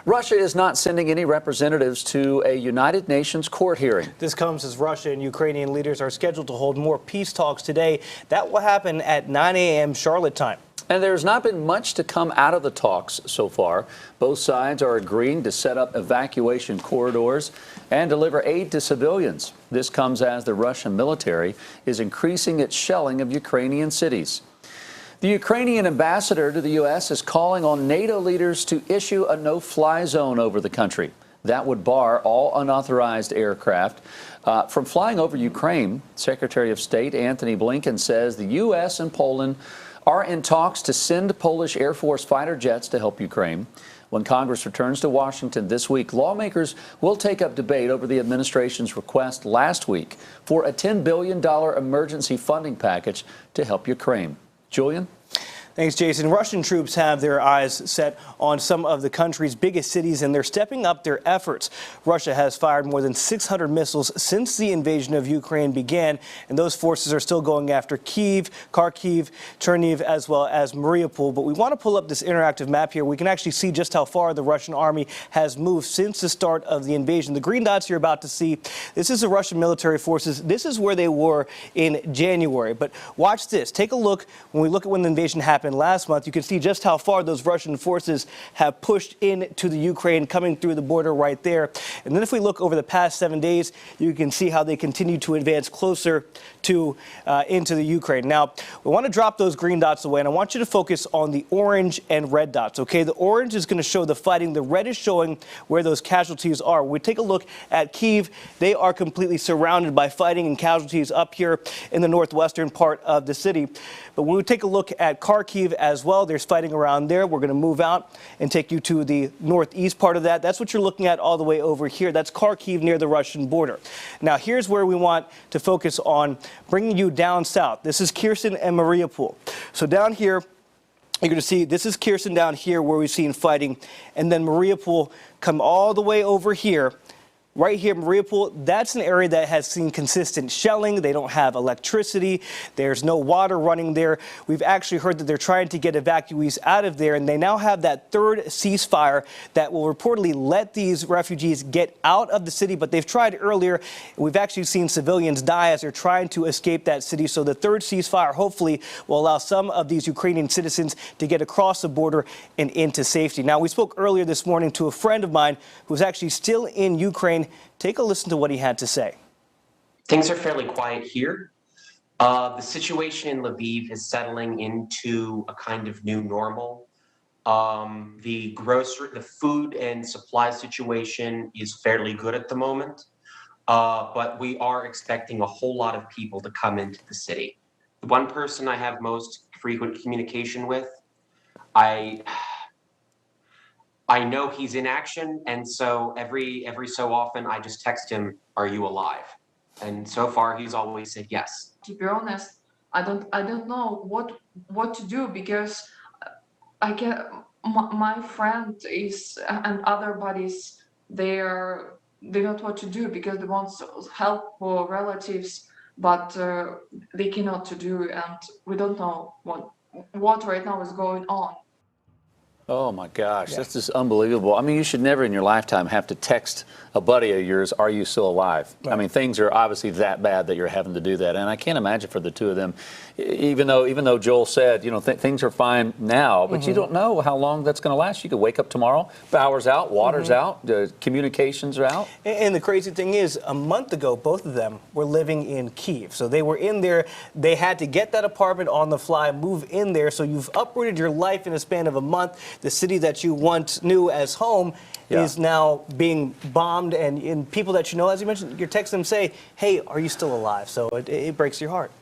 Russia is not sending any representatives to a United Nations court hearing. This comes as Russia and Ukrainian leaders are scheduled to hold more peace talks today. That will happen at 9 a.m. Charlotte time. And there's not been much to come out of the talks so far. Both sides are agreeing to set up evacuation corridors and deliver aid to civilians. This comes as the Russian military is increasing its shelling of Ukrainian cities. The Ukrainian ambassador to the U.S. is calling on NATO leaders to issue a no-fly zone over the country. That would bar all unauthorized aircraft from flying over Ukraine. Secretary of State Antony Blinken says the U.S. and Poland are in talks to send Polish Air Force fighter jets to help Ukraine. When Congress returns to Washington this week, lawmakers will take up debate over the administration's request last week for a $10 billion emergency funding package to help Ukraine. Julian? Thanks, Jason. Russian troops have their eyes set on some of the country's biggest cities, and they're stepping up their efforts. Russia has fired more than 600 missiles since the invasion of Ukraine began, and those forces are still going after Kyiv, Kharkiv, Chernihiv, as well as Mariupol. But we want to pull up this interactive map here. We can actually see just how far the Russian army has moved since the start of the invasion. The green dots you're about to see, this is the Russian military forces. This is where they were in January. But watch this. Take a look. When we look at when the invasion happened last month, you can see just how far those Russian forces have pushed into the Ukraine, coming through the border right there. And then if we look over the past 7 days, you can see how they continue to advance closer to into the Ukraine. Now, we want to drop those green dots away, and I want you to focus on the orange and red dots, okay? The orange is going to show the fighting. The red is showing where those casualties are. When we take a look at Kyiv, they are completely surrounded by fighting and casualties up here in the northwestern part of the city. But when we take a look at Kharkiv as well, there's fighting around there. We're going to move out and take you to the northeast part of that. That's what you're looking at all the way over here. That's Kharkiv near the Russian border. Now, here's where we want to focus on bringing you down south. This is Kherson and Mariupol. So down here, you're going to see this is Kherson down here where we've seen fighting, and then Mariupol come all the way over here. Right here, Mariupol, that's an area that has seen consistent shelling. They don't have electricity. There's no water running there. We've actually heard that they're trying to get evacuees out of there, and they now have that third ceasefire that will reportedly let these refugees get out of the city, but they've tried earlier. We've actually seen civilians die as they're trying to escape that city. So the third ceasefire hopefully will allow some of these Ukrainian citizens to get across the border and into safety. Now, we spoke earlier this morning to a friend of mine who's actually still in Ukraine. Take a listen to what he had to say. Things are fairly quiet here. The situation in Lviv is settling into a kind of new normal. The food and supply situation is fairly good at the moment, but we are expecting a whole lot of people to come into the city. The one person I have most frequent communication with, I know he's in action, and so every so often I just text him, "Are you alive?" And so far he's always said yes. To be honest, I don't know what to do, because I get my friend is and other buddies, they don't know what to do because they want help for relatives, but they cannot to do, and we don't know what right now is going on. Oh my gosh, that's just unbelievable. I mean, you should never in your lifetime have to text a buddy of yours, "Are you still alive?" Right. I mean, things are obviously that bad that you're having to do that. And I can't imagine for the two of them, even though Joel said, you know, things are fine now, but you don't know how long that's going to last. You could wake up tomorrow, power's out, water's out, communications are out. And the crazy thing is, a month ago, both of them were living in Kyiv. So they were in there. They had to get that apartment on the fly, move in there. So you've uprooted your life in a span of a month. The city that you once knew as home is now being bombed, and people that you know, as you mentioned, you text them, say, "Hey, are you still alive?" So it breaks your heart.